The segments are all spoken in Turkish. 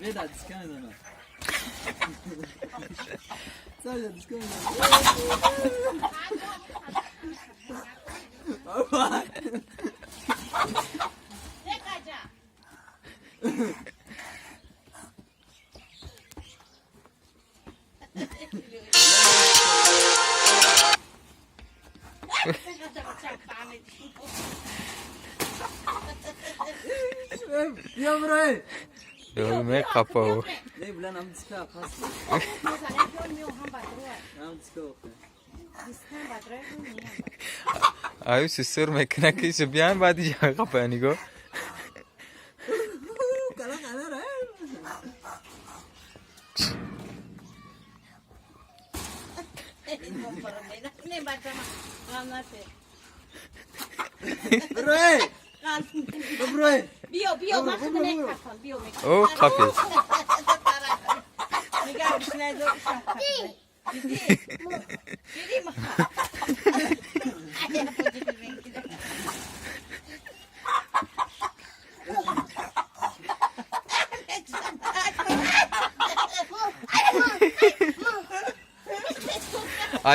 Veda diskanı da. Sadece diskanı da. Baba. Ne kaca? Ya burayı. Dövme kapağı. Ne bulan am diska pas. Am diska o. Ayo susur mekna ki sebian badi jaga kapani go. Kala kala ra. Ne bacama? Anlatı. Burayı. Burayı. Bio masuk ne kapan bio mek. Oh kape. Ne gelmiş ne de uşak. Jadi mah.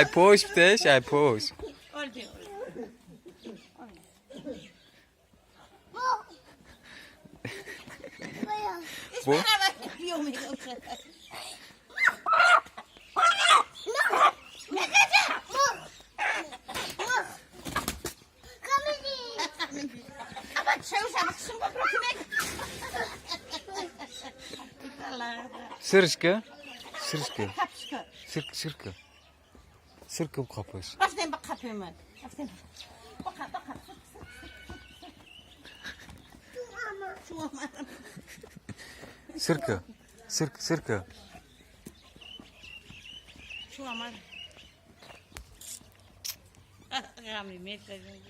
I push pteş, I push. Bu? Bio mek. Sırışkı. Sırışkı. Sırkı. Sırkı bu kapış. Başlayın bak kapımı. Bakar. Sırkı. Sırkı. Şu aman. Rami mesajı.